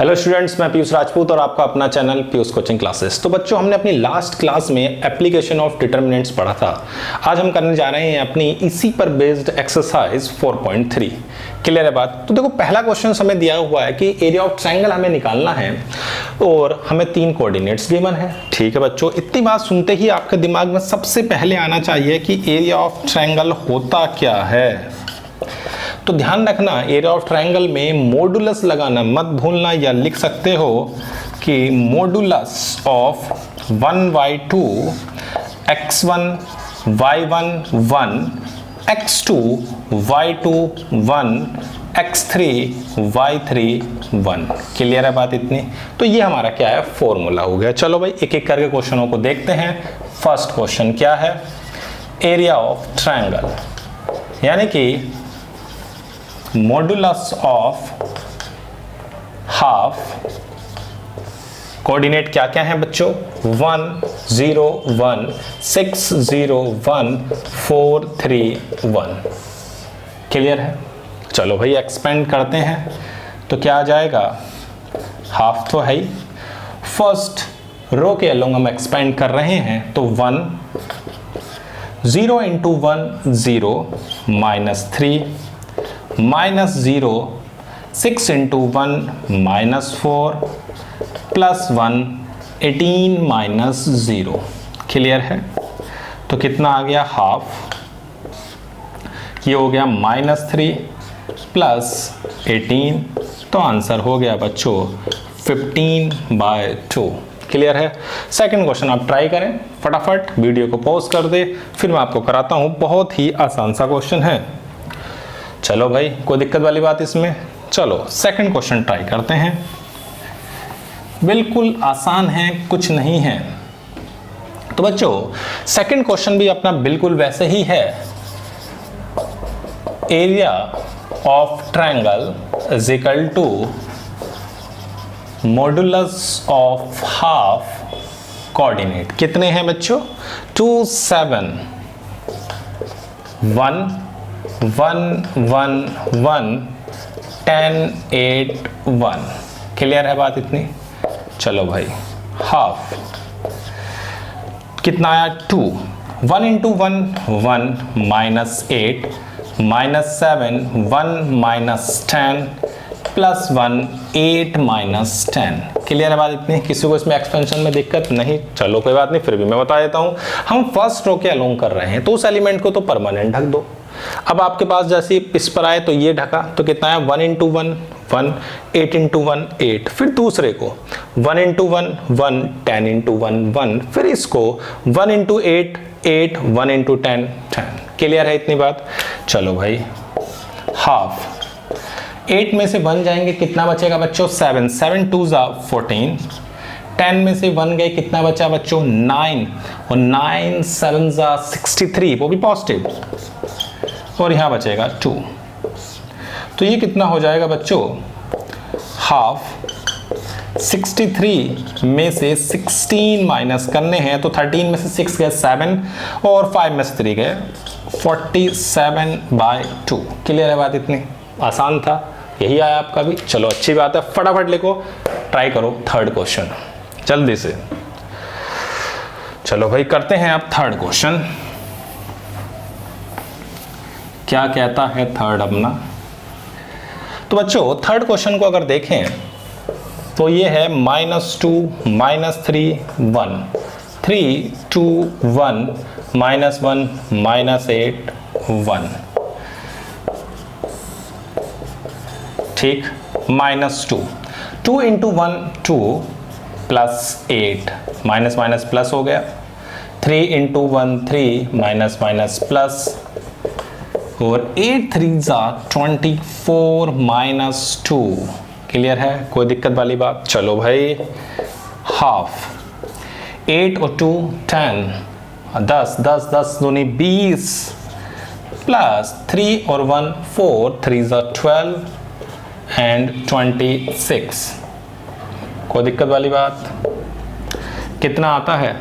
Hello students, मैं पीयूष राजपूत और आपका अपना चैनल पीयूष कोचिंग क्लासेस। तो बच्चों, हमने अपनी लास्ट क्लास में एप्लीकेशन ऑफ डिटरमिनेंट्स पढ़ा था। आज हम करने जा रहे हैं अपनी इसी पर बेस्ड एक्सरसाइज 4.3। क्लियर है बात? तो देखो, पहला क्वेश्चन हमें दिया हुआ है कि एरिया ऑफ ट्रायंगल हमें निकालना है और हमें 3 कोऑर्डिनेट्स गिवन है। ठीक है बच्चों, इतनी बात सुनते ही आपके दिमाग में सबसे पहले आना चाहिए कि एरिया ऑफ ट्रायंगल होता क्या है। तो ध्यान रखना, एरिया ऑफ ट्रायंगल में मॉडुलस लगाना मत भूलना, या लिख सकते हो कि modulus of 1/2 x1 y1 1 x2 y2 1 x3 y3 1। Clear है बात इतनी? तो ये हमारा क्या है, फॉर्मूला हो गया। चलो भाई, एक एक करके क्वेश्चनों को देखते हैं। फर्स्ट क्वेश्चन क्या है, एरिया ऑफ ट्रायंगल यानी कि मॉडुलस ऑफ हाफ। कोऑर्डिनेट क्या क्या है बच्चों? 1 0 1 6 0 1 4 3 1। क्लियर है? चलो भाई, एक्सपेंड करते हैं तो क्या आ जाएगा, हाफ तो है ही। फर्स्ट रो के अलोंग हम एक्सपेंड कर रहे हैं तो 1 0 इंटू 1 0 -3 -0 6 इंटू 1 -4 प्लस 1 18 -0। क्लियर है? तो कितना आ गया, हाफ। ये हो गया -3 प्लस 18, तो आंसर हो गया बच्चों 15/2। क्लियर है? सेकंड क्वेश्चन आप ट्राई करें फटाफट, वीडियो को पॉज कर दे, फिर मैं आपको कराता हूं। बहुत ही आसान सा क्वेश्चन है। चलो भाई, कोई दिक्कत वाली बात इसमें? चलो सेकंड क्वेश्चन ट्राई करते हैं। बिल्कुल आसान है, कुछ नहीं है। तो बच्चों, सेकंड क्वेश्चन भी अपना बिल्कुल वैसे ही है। Area of triangle is equal to modulus of half. Coordinate कितने हैं बच्चों? 2 7 1 1 1 1 10 8 1। क्लियर है बात इतनी? चलो भाई, हाफ कितना आया, 2 1 इंटू 1 1 -8 -7 1 -10 प्लस 1 8 -10। क्लियर है बात इतनी? किसी को इसमें एक्सपेंशन में दिक्कत नहीं? चलो कोई बात नहीं, फिर भी मैं बता देता हूं। हम फर्स्ट रो के अलोंग कर रहे हैं तो उस एलिमेंट को तो परमानेंट ढक दो। अब आपके पास जैसे इस पर आए तो ये ढका, तो कितना है, 1 इंटू 1 1 8 इंटू 1 8। फिर दूसरे को 1 इंटू 1 1 10 इंटू 1 1। फिर इसको 1 इंटू 8 8 1 इंटू 10 10। क्लियर है इतनी बात? चलो भाई, हाफ 8 में से 1 जाएंगे, कितना बचेगा बच्चों, 7 7 2 14। 10 में से 1 गए, कितना बचा बच्चों, 9, और 9 7 63, वो भी पॉजिटिव, और यहां बचेगा 2। तो ये कितना हो जाएगा बच्चों, हाफ 63 में से 16 माइनस करने हैं तो 13 में से 6 गए 7, और 5 में से 3 गए 47/2। क्लियर है बात इतनी? आसान था, यही आया आपका भी। चलो अच्छी बात है, फटाफट लिखो, ट्राई करो थर्ड क्वेश्चन जल्दी से। चलो भाई, करते हैं अब थर्ड क्वेश्चन। क्या कहता है थर्ड अपना? तो बच्चों, थर्ड क्वेश्चन को अगर देखें तो ये है -2 -3 1 3 2 1 -1 -8 1। ठीक, -2 2 into 1 2 plus 8 minus minus plus हो गया। 3 इंटू 1 3 माइनस माइनस प्लस, और 8 3 24 -2। क्लियर है? कोई दिक्कत वाली बात? चलो भाई, हाफ 8 और 2 10 10 10 10 दूनी 20 प्लस 3 और 1 4 3 12 एंड 26। कोई दिक्कत वाली बात? कितना आता है?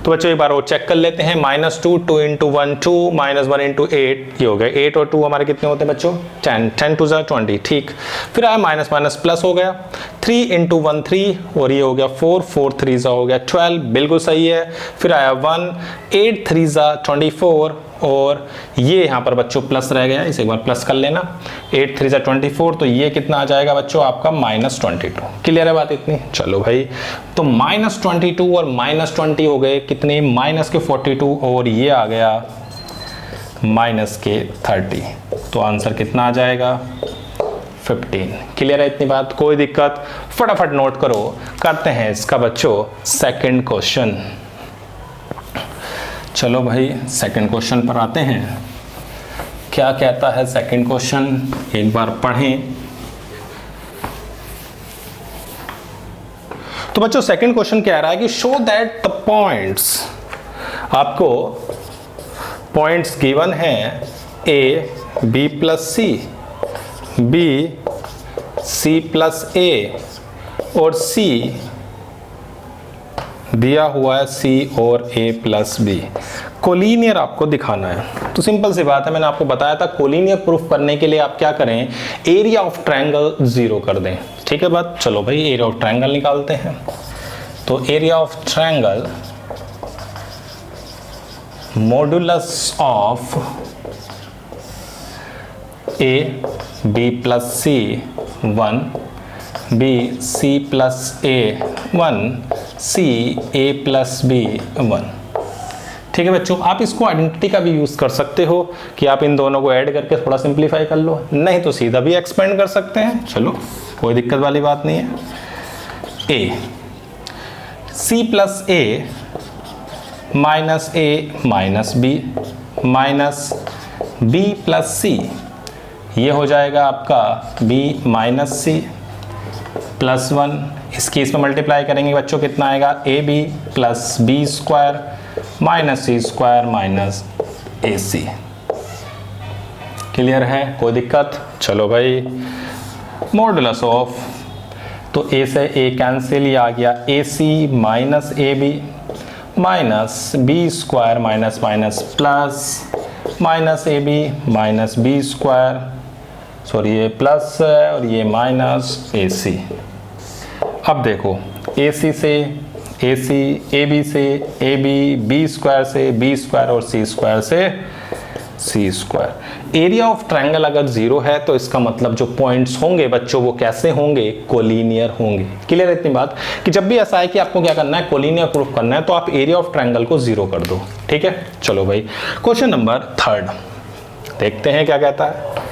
तो बच्चों एक बार और चेक कर लेते हैं, -2 2 इंटू 1 2 -1 इंटू 8 ये हो गया, 8 और 2 हमारे कितने होते हैं बच्चों 10, 10 टू 20, ठीक। फिर आया माइनस माइनस प्लस हो गया, 3 इंटू 1 3 और ये हो गया 4, 4 3 हो गया 12, बिल्कुल सही है। फिर आया 1, 8 3 24 और ये यहाँ पर बच्चों प्लस रह गया, इसे एक बार प्लस कर लेना, 8 3 24, तो ये कितना आ जाएगा बच्चों आपका -22। क्लियर है बात इतनी? चलो भाई, तो -22 और -20 हो गए कितने, -42 और ये आ गया -30। तो आंसर कितना आ जाएगा 15। क्लियर है इतनी बात? कोई दिक्कत? फटाफट नोट करो, करते हैं इसका बच्चों सेकंड क्वेश्चन। चलो भाई सेकंड क्वेश्चन पर आते हैं। क्या कहता है सेकंड क्वेश्चन, एक बार पढ़ें। तो बच्चों सेकंड क्वेश्चन कह रहा है कि शो दैट द पॉइंट्स, आपको पॉइंट्स गिवन है A B plus C, B C plus A और सी दिया हुआ है सी और ए प्लस बी। कोलिनियर आपको दिखाना है। तो सिंपल सी बात है, मैंने आपको बताया था कोलिनियर प्रूफ करने के लिए आप क्या करें, एरिया ऑफ ट्रायंगल 0 कर दें। ठीक है बात? चलो भाई एरिया ऑफ ट्रायंगल निकालते हैं। तो area of triangle modulus of a B plus c 1, b C plus a 1, c a plus b 1। ठीक है बच्चों, आप इसको आइडेंटिटी का भी यूज कर सकते हो कि आप इन दोनों को ऐड करके थोड़ा सिंप्लीफाई कर लो, नहीं तो सीधा भी एक्सपेंड कर सकते हैं। चलो कोई दिक्कत वाली बात नहीं है। A C plus A minus B minus B plus C, ये हो जाएगा आपका बी माइनस सी प्लस 1। इसकी इसमें मल्टीप्लाई करेंगे बच्चों कितना आएगा, a B plus b square minus c square minus a c. Clear है? कोई दिक्कत? चलो भाई मॉडुलस ऑफ, तो ए से ए कैंसिल, ये आ गया A C minus A B minus B square minus minus plus minus A B minus B square, sorry ये प्लस है और ये माइनस ए सी। अब देखो ए सी से ए सी, ए बी से ए बी, बी स्क्वायर से बी स्क्वायर और सी स्क्वायर से सी स्क्वायर। एरिया ऑफ ट्रायंगल अगर 0 है तो इसका मतलब जो पॉइंट्स होंगे बच्चों वो कैसे होंगे, कोलिनियर होंगे। क्लियर है इतनी बात कि जब भी ऐसा है कि आपको क्या करना है, कोलिनियर प्रूफ करना है, तो आप एरिया ऑफ ट्रायंगल को 0 कर दो। ठीक है? चलो भाई क्वेश्चन नंबर 3 देखते हैं क्या कहता है।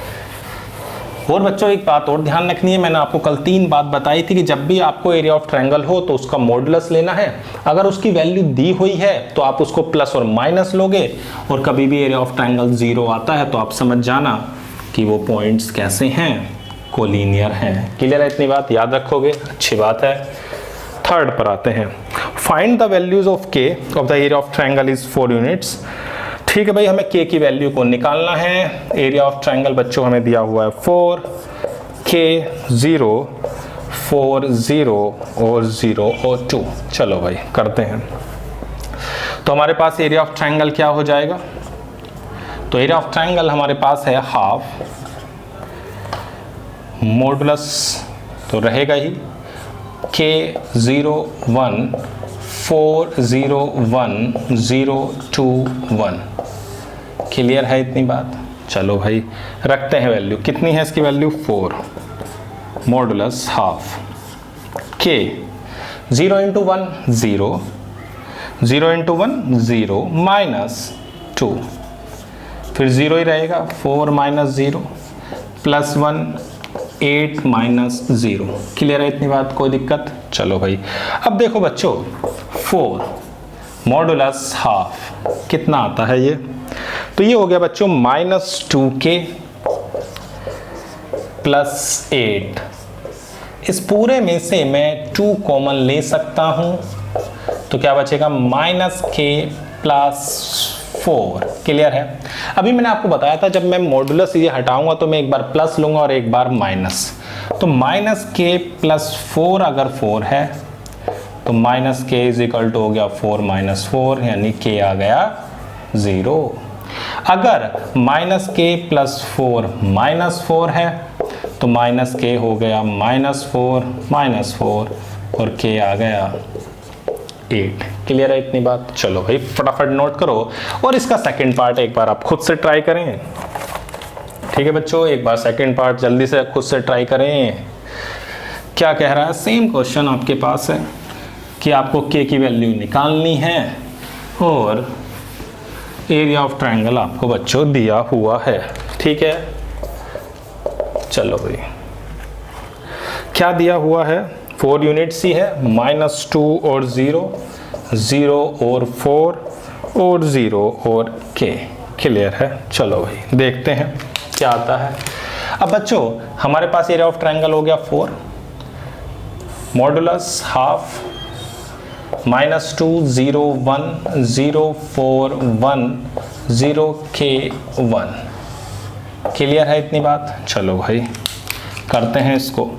और बच्चों एक बात और ध्यान रखनी है, मैंने आपको कल 3 बात बताई थी कि जब भी आपको एरिया ऑफ ट्रायंगल हो तो उसका मॉडुलस लेना है। अगर उसकी वैल्यू दी हुई है तो आप उसको प्लस और माइनस लोगे, और कभी भी एरिया ऑफ ट्रायंगल 0 आता है तो आप समझ जाना कि वो पॉइंट्स कैसे हैं, कोलिनियर हैं। क्लियर है इतनी बात? याद रखोगे, अच्छी बात है। 3 पर आते हैं। फाइंड द वैल्यूज ऑफ के of the area of triangle is 4 units. ठीक है भाई, हमें के की वैल्यू को निकालना है। एरिया ऑफ ट्रायंगल बच्चों हमें दिया हुआ है 4, के 0, 4 0 और 0 और 2। चलो भाई करते हैं। तो हमारे पास एरिया ऑफ ट्रायंगल क्या हो जाएगा, तो एरिया ऑफ ट्रायंगल हमारे पास है हाफ, मॉडुलस तो रहेगा ही, के 0 1 4 0 1 0 2 1। क्लियर है इतनी बात? चलो भाई रखते हैं वैल्यू, कितनी है इसकी वैल्यू 4, मॉडुलस हाफ, के 0 इंटू 1 0, 0 इंटू 1 0 माइनस 2, फिर 0 ही रहेगा, 4 माइनस 0 प्लस 1 8 माइनस 0। क्लियर है इतनी बात? कोई दिक्कत? चलो भाई अब देखो बच्चों 4 मॉडुलस हाफ कितना आता है ये, तो ये हो गया बच्चों -2k प्लस 8। इस पूरे में से मैं 2 कॉमन ले सकता हूं, तो क्या बचेगा -k प्लस 4। क्लियर है? अभी मैंने आपको बताया था जब मैं मॉडुलस ये हटाऊंगा तो मैं एक बार प्लस लूंगा और एक बार माइनस, तो -k प्लस 4 अगर 4 है तो माइनस के इज इक्वल टू हो गया 4 माइनस 4, यानी के आ गया 0। अगर माइनस के प्लस 4 माइनस 4 है तो माइनस के हो गया माइनस 4 और के आ गया 8। क्लियर है इतनी बात? चलो भाई फटाफट नोट करो और इसका सेकंड पार्ट एक बार आप खुद से ट्राई करें। ठीक है बच्चों, एक बार सेकंड पार्ट जल्दी से खुद से ट्राई करें। क्या कह रहा है? सेम क्वेश्चन आपके पास है कि आपको के की वैल्यू निकालनी है और एरिया ऑफ ट्रायंगल आपको बच्चों दिया हुआ है। ठीक है, चलो भाई क्या दिया हुआ है? 4 यूनिट्स ही है, -2 और 0, 0 और 4 और 0 और k। क्लियर है? चलो भाई देखते हैं क्या आता है। अब बच्चों हमारे पास एरिया ऑफ ट्रायंगल हो गया 4, मॉडुलस हाफ -2 0 1 0 4 1 0 k 1। क्लियर है इतनी बात? चलो भाई करते हैं इसको।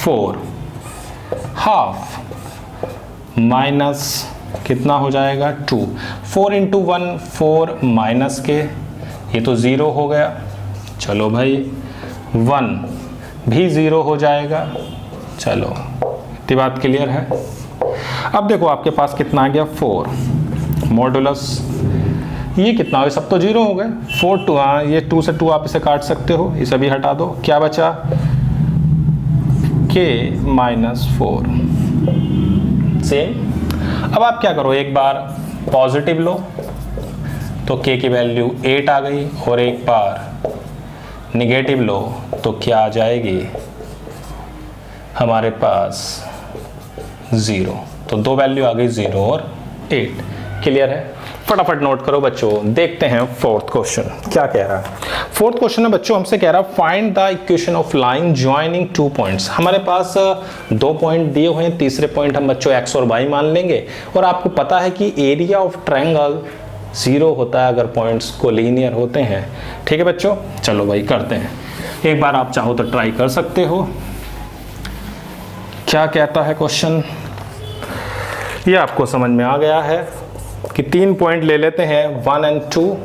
4 हाफ माइनस कितना हो जाएगा 2, 4 इंटू 1 4 माइनस के, ये तो 0 हो गया। चलो भाई 1 भी 0 हो जाएगा। चलो इतनी बात क्लियर है? अब देखो आपके पास कितना आ गया 4 मॉडुलस, ये कितना हो गया? सब तो 0 हो गए। 4 2, हाँ ये 2 से 2 आप इसे काट सकते हो, इसे भी हटा दो। क्या बचा? k -4 same. अब आप क्या करो, एक बार पॉजिटिव लो तो k की वैल्यू 8 आ गई और एक बार निगेटिव लो तो क्या आ जाएगी हमारे पास 0। तो दो वैल्यू आ गई 0 और 8। क्लियर है? फटाफट नोट करो बच्चों। देखते हैं फोर्थ क्वेश्चन क्या कह रहा है। फोर्थ क्वेश्चन है बच्चों हमसे कह रहा है find the equation of line joining 2 points. हमारे पास 2 पॉइंट दिए हुए हैं, तीसरे पॉइंट हम बच्चों x और y मान लेंगे और आपको पता है कि एरिया ऑफ ट्रायंगल 0 होता है अगर पॉइंट्स कोलिनियर होते हैं। ठीक है बच्चों, चलो भाई करते हैं। एक बार आप चाहो तो ट्राई कर सकते हो। क्या कहता है क्वेश्चन, ये आपको समझ में आ गया है कि 3 पॉइंट ले लेते हैं 1 और 2,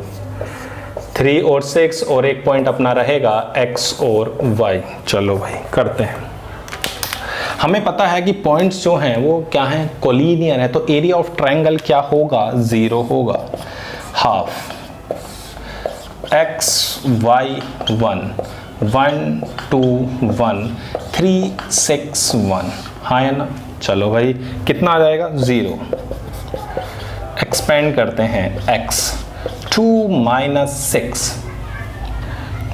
3 और 6 और एक पॉइंट अपना रहेगा x और y। चलो भाई करते हैं। हमें पता है कि पॉइंट्स जो हैं वो क्या हैं? कोलिनियर है। तो एरिया ऑफ ट्रायंगल क्या होगा? 0 होगा। हाफ x y 1 1 2 1 3 6 1, हाँ है ना? चलो भाई कितना आ जाएगा? 0। एक्सपेंड करते हैं x 2 -6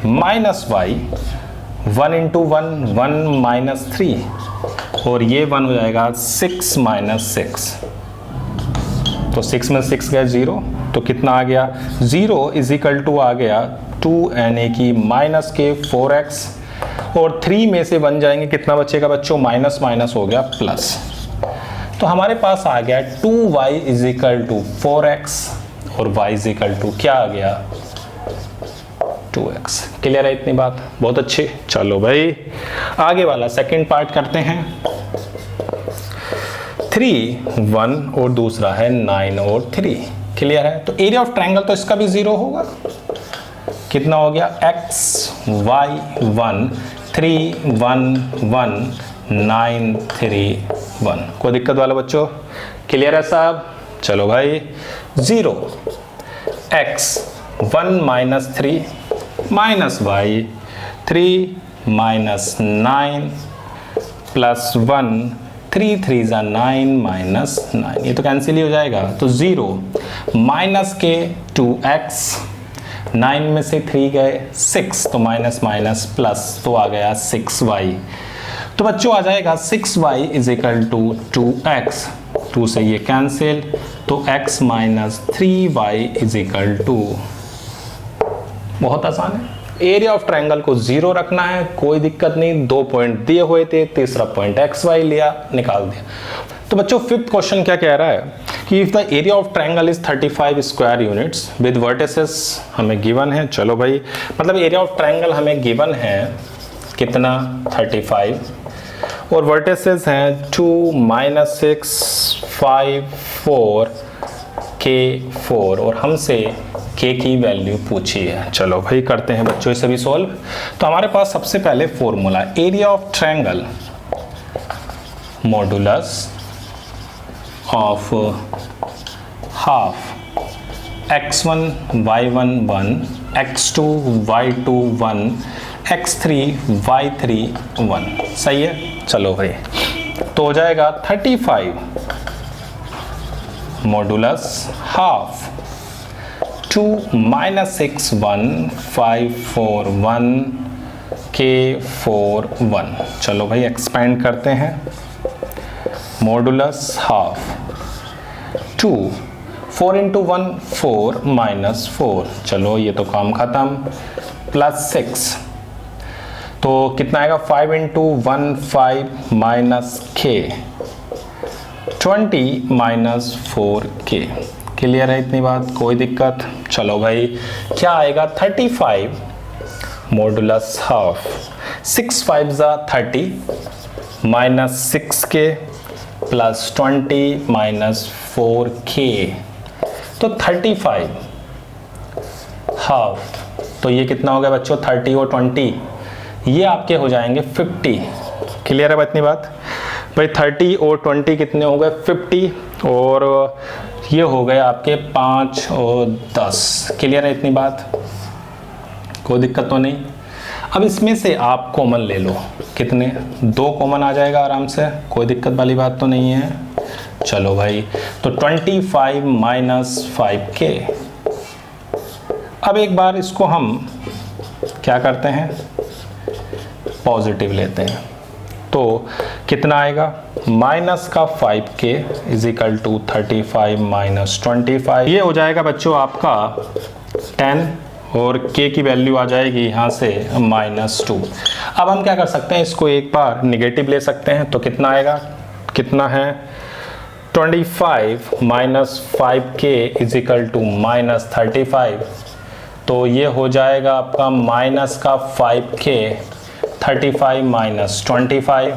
माइनस y 1 इंटू 1 1 -3 और ये 1 हो जाएगा 6 -6। तो 6 में 6 गया 0, तो कितना आ गया? 0 इज इक्वल टू आ गया 2 यानी कि माइनस के 4x और 3 में से 1 जाएंगे, कितना बचेगा बच्चों? माइनस माइनस हो गया प्लस। तो हमारे पास आ गया 2y is equal to 4x और y इज इक्वल टू क्या आ गया? 2x। क्लियर है इतनी बात? बहुत अच्छे। चलो भाई आगे वाला सेकंड पार्ट करते हैं। 3 1 और दूसरा है 9 और 3। क्लियर है? तो एरिया ऑफ ट्रायंगल तो इसका भी 0 होगा। कितना हो गया? x y 1 3 1 1 9 3 1। कोई दिक्कत वाला बच्चों? क्लियर है साहब? चलो भाई 0 x 1 -3 माइनस y 3 -9 प्लस 1 3 3 = 9 -9, ये तो कैंसिल ही हो जाएगा। तो 0 माइनस के 2x 9 में से 3 गए 6, तो माइनस माइनस प्लस, तो आ गया 6y। तो बच्चों आ जाएगा 6y is equal to 2x, 2 से ये कैंसिल, तो x - 3y is equal to, बहुत आसान है। एरिया ऑफ ट्रायंगल को 0 रखना है, कोई दिक्कत नहीं। 2 पॉइंट दिए हुए थे, तीसरा पॉइंट xy लिया, निकाल दिया। तो बच्चों फिफ्थ क्वेश्चन क्या कह रहा है कि if the area of triangle is 35 square units with vertices हमें गिवन है। चलो भाई मतलब एरिया ऑफ ट्रायंगल हमें गिवन है कितना? 35 और वर्टिसेस हैं 2 -6 5 4 K4 और हमसे K की वैल्यू पूछी है। चलो भाई करते हैं बच्चों ये सभी सॉल्व। तो हमारे पास सबसे पहले formula area of triangle modulus of half x1 y1 1 x2 y2 1 x3 y3 1। सही है। चलो भाई तो हो जाएगा 35 मॉडुलस हाफ 2 -6 1 5 4 1 K4 1। चलो भाई एक्सपेंड करते हैं। Modulus half 2 4 × 1 4 -4। चलो ये तो काम खत्म। प्लस 6 तो कितना आएगा 5 × 1 5 -K 20 -4K। क्लियर है इतनी बात, कोई दिक्कत। चलो भाई क्या आएगा 35 modulus half 6 5 = 30 -6K plus 20 -4K तो 35 हाफ। तो ये कितना हो गया बच्चों 30 और 20 ये आपके हो जाएंगे 50। क्लियर है इतनी बात भाई। 30 और 20 कितने हो गए 50 और ये हो गए आपके 5 और 10। क्लियर है इतनी बात, कोई दिक्कत तो नहीं। अब इसमें से आप कॉमन ले लो, कितने 2 कॉमन आ जाएगा आराम से, कोई दिक्कत वाली बात तो नहीं है। चलो भाई तो 25 -5K। अब एक बार इसको हम क्या करते हैं पॉजिटिव लेते हैं तो कितना आएगा माइनस का 5K = 35 - 25। ये हो जाएगा बच्चों आपका 10 और K की वैल्यू आ जाएगी यहाँ से -2। अब हम क्या कर सकते हैं इसको एक बार निगेटिव ले सकते हैं तो कितना आएगा, कितना है 25 - 5K = -35। तो ये हो जाएगा आपका माइनस का 5K 35 - 25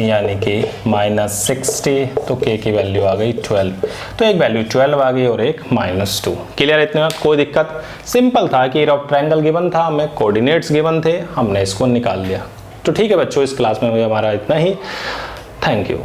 यानी कि -60। तो K की वैल्यू आ गई 12। तो एक वैल्यू 12 आ गई और एक -2। क्लियर इतने बात, कोई दिक्कत। सिंपल था कि एरिया ऑफ ट्रायंगल गिवन था, हमें कोऑर्डिनेट्स गिवन थे, हमने इसको निकाल लिया। तो ठीक है बच्चों इस क्लास में हमारा इतना ही। Thank you.